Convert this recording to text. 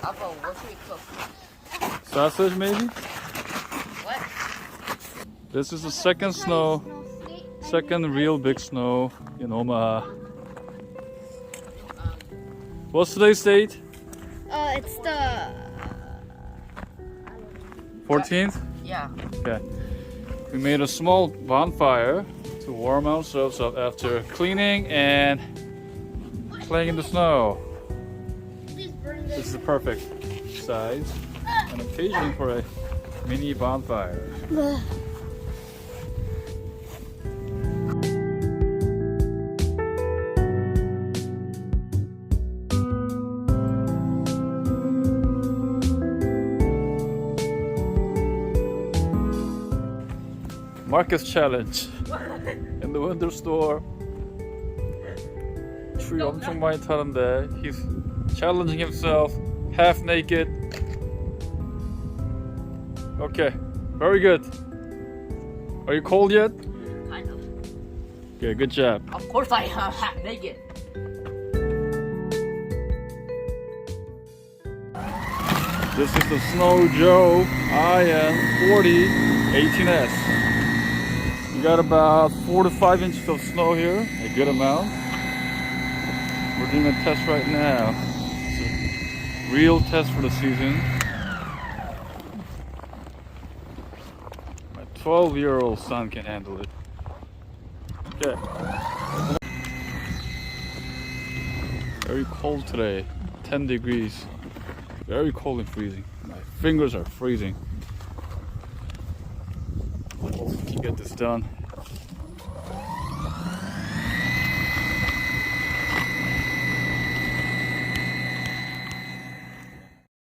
Papa, what should we cook? Sausage maybe? What? This is the second second real big snow in Omaha. What's today's date? It's the 14th? Yeah. Okay. We made a small bonfire to warm ourselves up after cleaning and playing in the snow. This is the perfect size and occasion for a mini bonfire. Marcus challenge in the winter store. 추위 엄청 많이 타는데 he's challenging himself half naked. Okay, very good. Are you cold yet? Kind of. Okay, good job. Of course I am half naked. This is the Snow Joe IN40 18S. We got about 4 to 5 inches of snow here, a good amount. We're doing a test right now. It's a real test for the season. My 12-year-old son can handle it. Okay. Very cold today, 10 degrees. Very cold and freezing. My fingers are freezing. Hopefully we can get this done